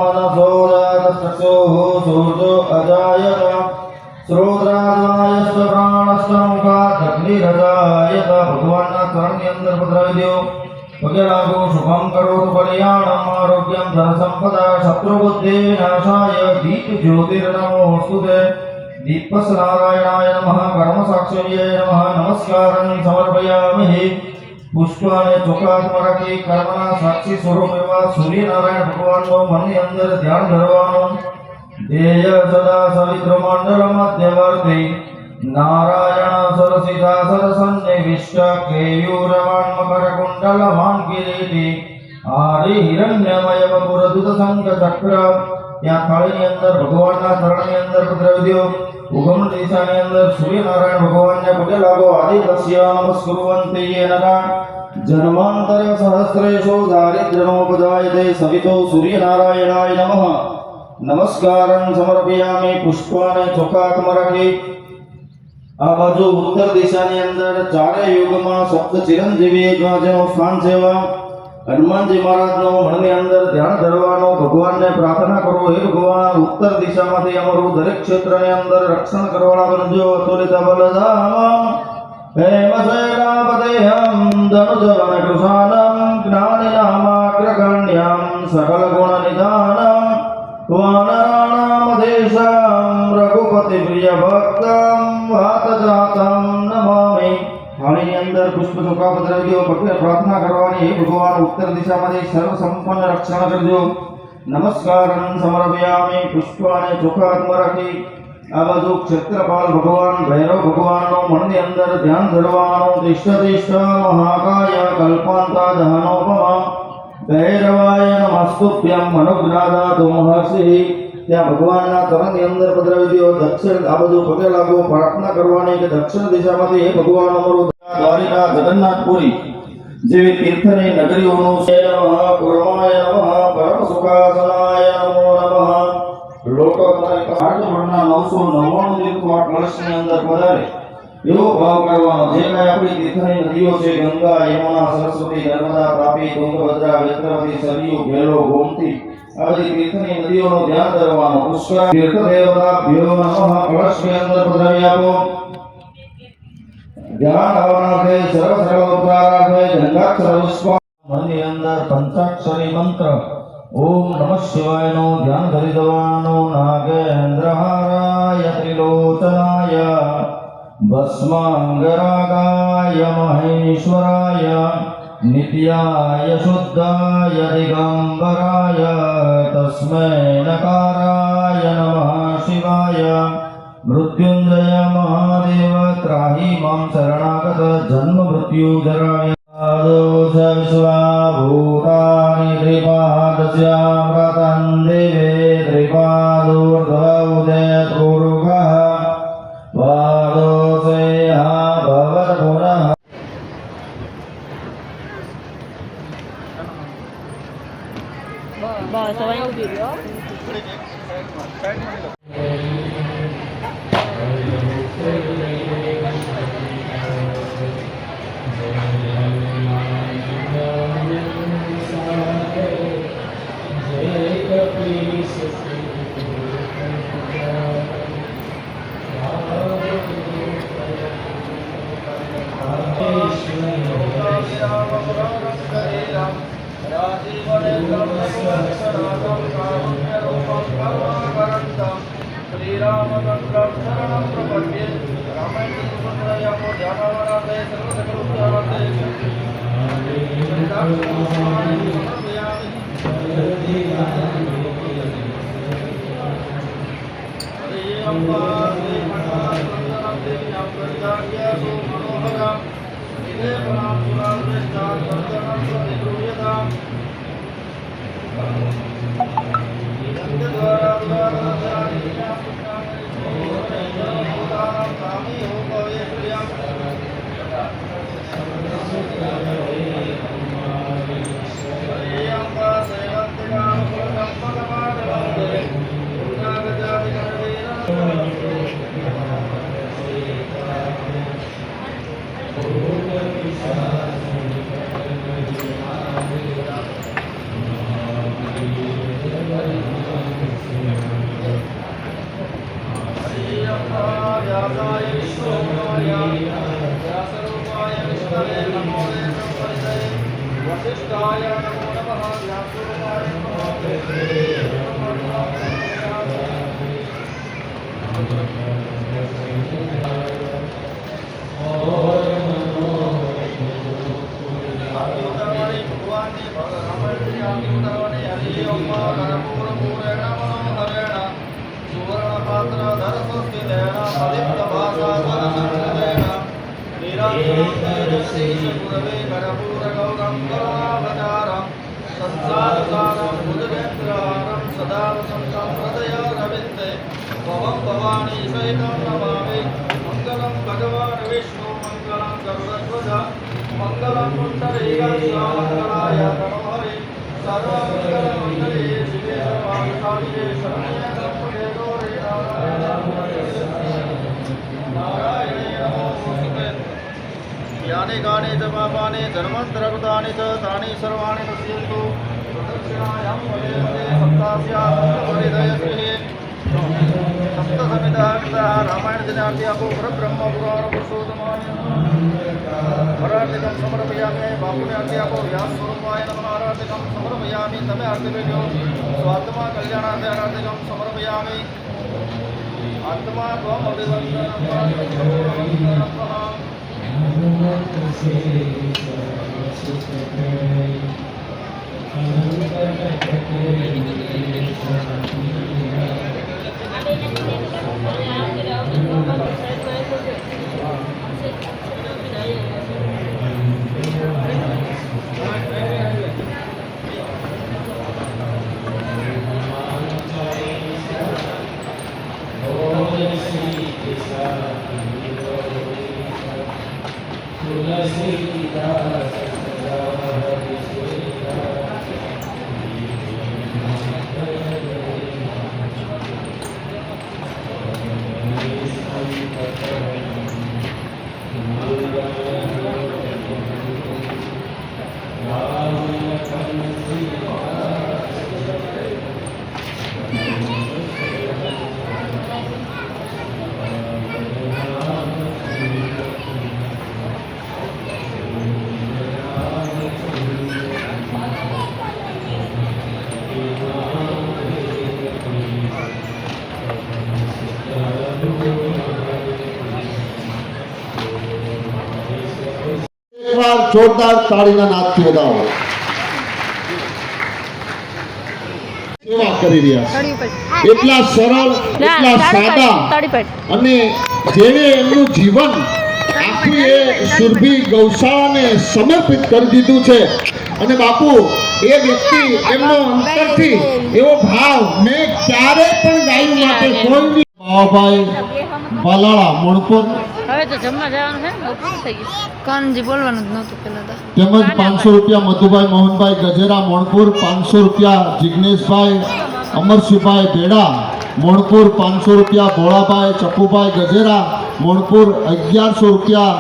मनसोदातचक्षुः सूर्यो अजायत श्रोत्रादवायश्च प्राणश्च मुखादग्निरजायत भगवानના ચરણની અંદર પધરાવી દો પગે લાગો શુભમ કરોતુ કલ્યાણમ આરોગ્યમ ધન સંપદા શત્રુ બુદ્ધિ વિનાશાય દીપ જ્યોતિર્નમોસ્તુતે दीपस् नारायणाय नमः कर्म साक्षिये नमः नमस्कारं समर्पयामि पुष्पाने चोकात्मरकी कर्मना साक्षी स्वरूप एवा सूर्य नारायण भगवान नो मननी अंदर ध्यान धरवानो देय सदा सवित्र मंडल मध्यवर्ती नारायण सरसिता सरसन्निविष्ट केयूरवान् मकर कुंडलवान् किरीटी आदि हिरण्यमय वपुरदूत संघ चक्र या थाळीनी अंदर भगवानना चरणनी अंदर पधरावी दो उगम दिशानी अंदर सूर्य नारायण भगवान ने पगे लागो आदि दस्य नमस्कुर्वन्ते ये नरा जन्मांतर सहस्रेषु दारिद्र्यमोपजायते सवितो सूर्य नारायणाय नमः नमस्कारं समर्पयामि पुष्पाने चोकात्मरकी आ बाजू उत्तर दिशानी अंदर चारे युगमां सप्त चिरंजीवी जेनो स्थान सेवा हनुमान जी महाराज नो मन अंदर ध्यान धरवानो भगवान ने प्रार्थना करो हे भगवान उत्तर दिशा में अमरु दरेक क्षेत्र ने अंदर रक्षण करवाला बनजो अतुलित बलधामम हेमशैलापतेहं धनुजवनकृशानं ज्ञानिनामाग्रगण्यं सकल गुण निधानं वानराणामधेशं रघुपति प्रिय भक्तं वातजातं नमामि थाळीनी अंदर पुष्प चोका पधरावी दो भक्त प्रार्थना करवानी हे भगवान उत्तर दिशा में सर्व संपन्न रक्षण करजो नमस्कारं समर्पयामि पुष्पाने चोकात्मरकी आ बाजू क्षेत्रपाल भगवान भैरव भगवान नो मननी अंदर ध्यान धरवानो तिष्ठ महाकाय कल्पांता दहनोपमा भैरवाय नमस्तुभ्यं अनुज्ञादातु महर्षि त्या भगवानना चरणनी अंदर पधरावी दो दक्षिण आ बाजू पगे लागो प्रार्थना करवानी के दक्षिण दिशा में हे भगवान अमरो द्वारिका जगन्नाथपुरी जेवी तीर्थनी नगरीओनो नमः कुर्माय नमः परम सुखासनाय नमो नमः लोटो वर्णना 999 તીર્થમાં કળશની અંદર પધારે એવો ભાવ કરવાનો જે કાંઈ આપણી તીર્થની નદીઓ છે ગંગા યમુના સરસ્વતી નર્મદા તાપી તુંગભદ્રા વેત્રવતી સરયુ ભેલો ગોમતી આ બધી તીર્થની નદીઓનો ધ્યાન ધરવાનો પુષ્કર તીર્થ દેવતાભ્યો નમઃ કળશની અંદર પધરાવી આપો ध्यान भावनार्थे सर्व सर्व उपकारार्थे गंगाक्षर पुष्प मननी अंदर पंचाक्षरी मंत्र ओम नमः शिवाय नो ध्यान धरी देवानो नागेंद्रहाराय त्रिलोचनाय भस्मांगरागाय महेश्वराय नित्याय शुद्धाय दिगंबराय तस्मै नकाराय नमः शिवाय मृत्युंजय महादेव त्राहि मां शरणागत जन्म मृत्यु जराय दोष विश्वाभूतानि त्रिपादस्यामृतं देवे त्रिपादोर्ध्वोदयपूर्वः वादोषेहा भवत्पुनः Bawah saya yang video. श्रीरामचंद्रं शरणं प्रपद्ये रामचंद्रयामो ध्यानवराते सर्वसकलुपचाराते हरे अम्बा श्री मंगलम देव्यां प्रजाज्ञासु मनोहरं इदे प्रणाम सुराश्रेष्ठा दर्शनं प्रतिगृह्यताम् द्वारा द्वारा गुरवे कर्पूरगौरं करुणावतारं संसारसारं बुधवेन्द्रहारं सदा वसन्तं हृदयारविन्दे भवं भवानी सहितं नमामि। मङ्गलं भगवान् विष्णु मङ्गलं गरुडध्वज मङ्गलं पुण्डरीकाक्षामङ्गलाय तनोहरि सर्वमङ्गलमङ्गले शिवे सर्वार्थसाधिके शरण्ये त्र्यम्बके गौरी नारायणे नमोस्तुते। यानि कानि च पापानि जन्मन्तरकृतानि च तानि सर्वाणि नश्यन्तु। प्रदक्षिणायां पदे पदे सप्तास्याहृदयश्रीः सप्तसमितः कृतः रामायणदिनार्थे अपो परब्रह्म पुराणपुरुषोत्तमाय वरार्थिकं समर्पयामि। बापुण्यार्थे अपो व्यासस्वरूपाय नमः आरार्थिकं समर्पयामि। तमे अर्थिवेद्यो स्वात्मा कल्याणार्थे आरार्थिकं समर्पयामि। आत्मा त्वम् अभिवन्दनं જોરદાર તાળીના નાદથી વધાવો. સેવા કરી રહ્યા છે. એટલા સરળ, એટલા સાદા અને જેને એમનું જીવન આખું એ સુરભી ગૌશાળાને સમર્પિત કરી દીધું છે. અને બાપુ એ વ્યક્તિ એમનો અંતરથી એવો ભાવ મેં ક્યારે પણ ગાયું માટે કોઈ બાબાભાઈ બાલાળા મણપુર હવે તો જમવા જવાનું છે ને થઈ ગયું કાનજી બોલવાનું જ નહોતું પેલા તો. તેમજ 500 રૂપિયા મધુભાઈ મોહનભાઈ ગજેરા મોણપુર, 500 રૂપિયા જિગ્નેશભાઈ અમરસિંહભાઈ ભેડા મોણપુર, 500 રૂપિયા ભોળાભાઈ ચપ્પુભાઈ ગજેરા મોણપુર, 1100 રૂપિયા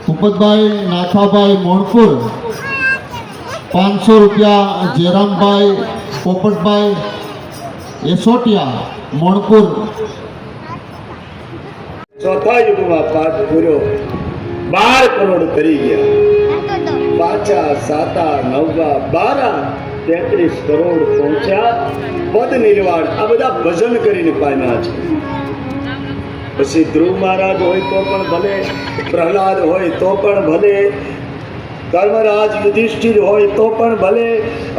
ભૂપતભાઈ નાથાભાઈ મોણપુર, 500 રૂપિયા જેરામભાઈ પોપટભાઈ એસોટિયા મોણપુર. ચોથા યુગમાં પાઠ પૂર્યો 12 કરોડ કરી ગયા. પાછા સાતા નવગા 12 33 કરોડ પહોંચ્યા. પદ નિર્વાણ આ બધા ભજન કરીને પામ્યા છે. પછી ધ્રુવ મહારાજ હોય તો પણ ભલે, પ્રહલાદ હોય તો પણ ભલે, ધર્મરાજ યુધિષ્ઠિર હોય તો પણ ભલે,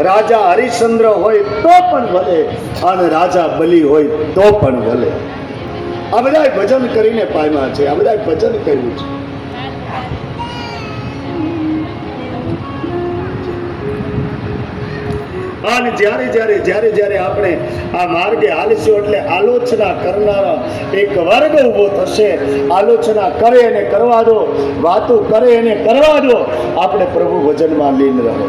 રાજા હરિશ્ચંદ્ર હોય તો પણ ભલે, અને રાજા બલિ હોય તો પણ ભલે. આ બધા ભજન કરીને પામ્યા છે. આ બધા ભજન કર્યું છે. અને જ્યારે આપણે આ માર્ગે હાલીશું એટલે આલોચના કરનારા એક વર્ગ ઊભો થશે. આલોચના કરે એને કરવા દો, વાતો કરે એને કરવા દો. આપણે પ્રભુ ભજનમાં લીન રહો.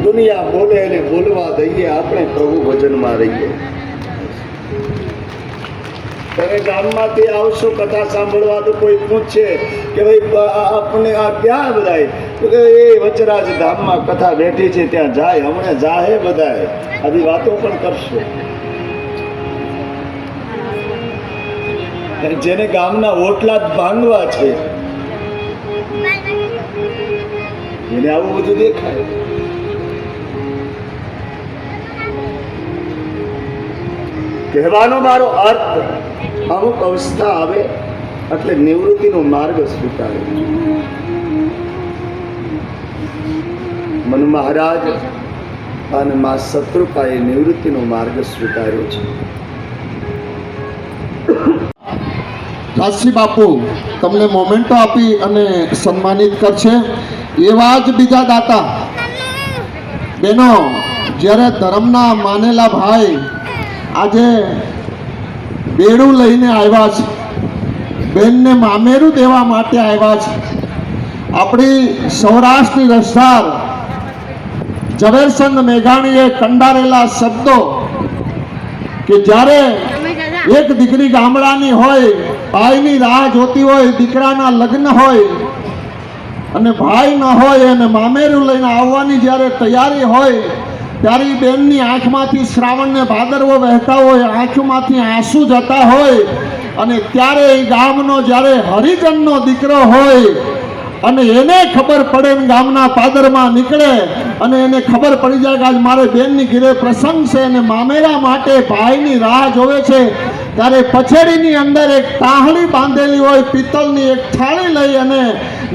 દુનિયા બોલે એને બોલવા દઈએ, આપણે પ્રભુ ભજનમાં રહીએ. તમે ગામમાંથી આવશો કથા સાંભળવા તો કોઈ પૂછશે કે ભાઈ આપણે આ ક્યાં બધાય, તો કે એ વચરાજ ધામમાં કથા બેઠી છે ત્યાં જાય. હમણાં જાહે બધાય આવી વાતો પણ કરશો. જેને ગામના ઓટલા જ ભાંગવા છે એને આવું બધું દેખાય. કહેવાનો મારો અર્થ, અમુક અવસ્થા આવે એટલે નિવૃત્તિનો માર્ગ સ્વીકારે. મનુ મહારાજ અને મા શત્રુપાએ નિવૃત્તિનો માર્ગ સ્વીકાર્યો છે. રાજસિંહ બાપુ તમને મોમેન્ટો આપી અને સન્માનિત કરશે. એવા જ બીજા દાતા બહેનો, જ્યારે ધર્મના માનેલા ભાઈ આજે બેડું લઈને આવ્યા છે, બેનને મામેરું દેવા માટે આવ્યા છે. આપણી સૌરાષ્ટ્રની રસધાર ઝવેરચંદ મેઘાણીએ કંડારેલા શબ્દો કે જ્યારે એક દીકરી ગામડાની હોય, ભાઈની રાહ જોતી હોય, દીકરાના લગ્ન હોય અને ભાઈ ન હોય અને મામેરું લઈને આવવાની જ્યારે તૈયારી હોય, ત્યારે ઈ બેનની આંખમાંથી શ્રાવણને ભાદરવો વહેતા હોય, આંખમાંથી આંસુ જતા હોય અને ત્યારે એ ગામનો જ્યારે હરિજનનો દીકરો હોય અને એને ખબર પડે ને ગામના પાદરમાં નીકળે અને એને ખબર પડી જાય કે આજ મારે બેનની ઘરે પ્રસંગ છે અને મામેરા માટે ભાઈની રાહ જોવે છે, ત્યારે પછેડીની અંદર એક તાહળી બાંધેલી હોય, પિત્તળની એક થાળી લઈ અને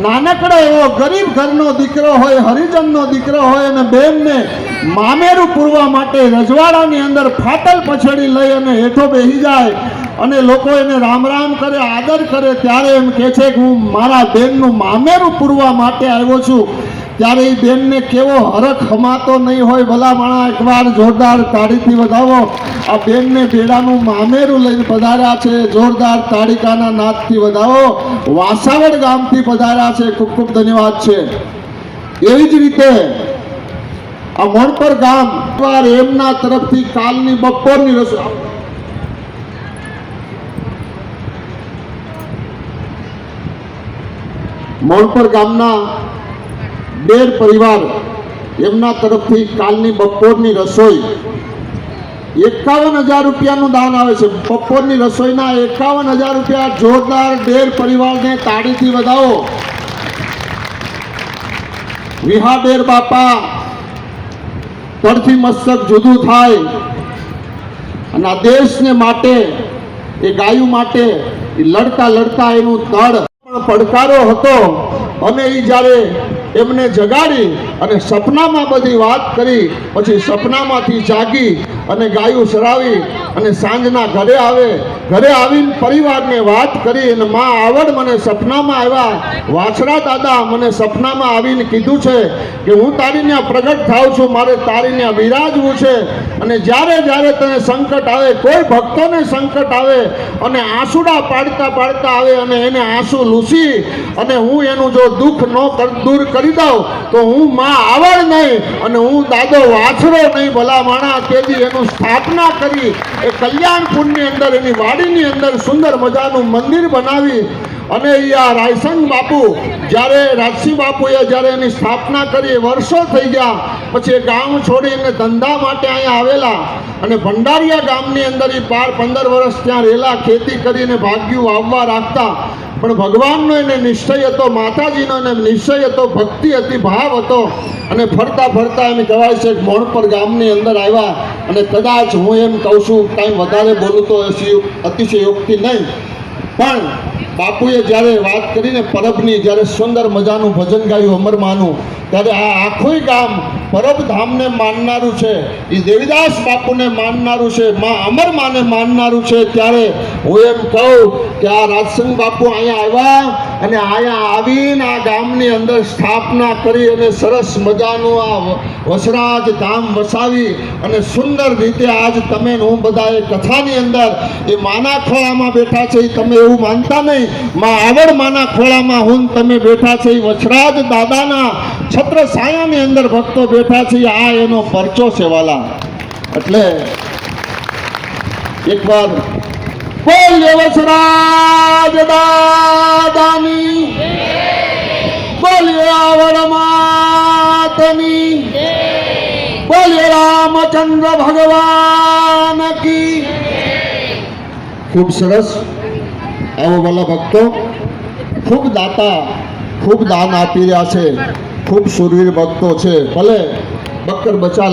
નાનકડો એવો ગરીબ ઘરનો દીકરો હોય, હરિજનનો દીકરો હોય અને બેનને મામેરું પૂરવા માટે રજવાડાની અંદર ફાટલ પછેડી લઈ અને હેઠો બેસી જાય અને લોકો એને રામ રામ કરે, આદર કરે, ત્યારે એમ કહે છે કે હું મારા બેનનું મામેરું પૂરવા માટે આવ્યો છું. ત્યારે એ બેનને કેવો હરખ હમાતો નહીં હોય. ભલા માણા એકવાર જોરદાર તાળીથી વધાવો. આ બેનને બેડાનું મામેરું લઈને પધાર્યા છે. જોરદાર તાળીકાના નાદથી વધાવો. વાસાવડ ગામથી પધાર્યા છે. ખૂબ ખૂબ ધન્યવાદ છે. એવી જ રીતે આ મોણપર ગામ એમના તરફથી કાલની બપોરની રસોઈ મોણપર ગામના બેર પરિવાર એમના તરફથી કાલની બપોરની રસોઈ 51,000 રૂપિયાનું દાન આવે છે. બપોરની રસોઈના 51,000 રૂપિયા. જોરદાર બેર પરિવારને તાળીથી વધાવો. વિહાબેર બાપા તરથી મસ્તક જુદું થાય અને આ દેશને માટે, એ ગાયું માટે એ લડતા લડતા એનું તડ પડકારો હતો અને એ જ્યારે એમને જગાડી અને સપનામાં બધી વાત કરી, પછી સપનામાંથી જાગી અને ગાયું સરાવી અને સાંજના ઘરે આવે, ઘરે આવીને પરિવારને વાત કરી અને માં આવડ મને સપનામાં આવ્યા, વાછરા દાદા મને સપનામાં આવીને કીધું છે કે હું તારી ત્યાં પ્રગટ થાઉં છું, મારે તારી ત્યાં બિરાજવું છે અને જ્યારે જ્યારે તને સંકટ આવે, કોઈ ભક્તોને સંકટ આવે અને આંસુડા પાડતા પાડતા આવે અને એને આંસુ લૂસી અને હું એનું જો દુઃખ દૂર કરી દઉં તો હું માં આવડ નહીં અને હું દાદો વાછરો નહીં. ભલા માણા તેથી એનું સ્થાપના કરી એ કલ્યાણપુરની અંદર એની વાડીની અંદર સુંદર મજાનું મંદિર બનાવી અને આ રાયસંગ બાપુ જ્યારે રાજસિંહ બાપુએ જ્યારે એની સ્થાપના કરી, વર્ષો થઈ ગયા, પછી એ ગામ છોડીને ધંધા માટે અહીંયા આવેલા અને ભંડારીયા ગામની અંદર એ 15 વર્ષ ત્યાં રહેલા, ખેતી કરીને ભાગ્યું વાવવા રાખતા. પણ ભગવાનનો એને નિશ્ચય હતો, માતાજીનો એને નિશ્ચય હતો, ભક્તિ હતી, ભાવ હતો અને ફરતા ફરતા એમ કહેવાય છે કે મોણપર ગામની અંદર આવ્યા અને કદાચ હું એમ કહું છું, કાંઈ વધારે બોલું તો અતિશયોક્તિ નહીં, પણ બાપુએ જ્યારે વાત કરીને પરબની, જ્યારે સુંદર મજાનું ભજન ગાયું અમરમાનું, ત્યારે આ આખું ગામ પરબધામને માનનારું છે, એ દેવીદાસ બાપુને માનનારું છે, માં અમરમાને માનનારું છે. ત્યારે હું એમ કહું કે આ રાજસંગ બાપુ અહીંયા આવ્યા અને અહીંયા આવીને આ ગામની અંદર સ્થાપના કરી અને સરસ મજાનું આ વસરાજ ધામ વસાવી અને સુંદર રીતે આજ તમે હું બધા એ કથાની અંદર એ માના ખોળામાં બેઠા છે, એ તમે એવું માનતા નહીં, માં આવડ માના ખોળામાં હું તમે બેઠા છે, એ વસરાજ દાદાના છત્ર સાયાની અંદર ભક્તો બેઠા છે. આ એનો પરચો છે વાલા. એટલે એકવાર બોલ્ય વસરાજ દાદાની, બોલ્ય આવડ માતની, બોલ્ય રામચંદ્ર ભગવાન કી. ખૂબ સરસ. આવો વાલા ભક્તો, ખૂબ દાતા, ખૂબ દાન આપી રહ્યા છે, ખૂબ સુરવીર ભક્તો છે. ભલે બક્કર બચા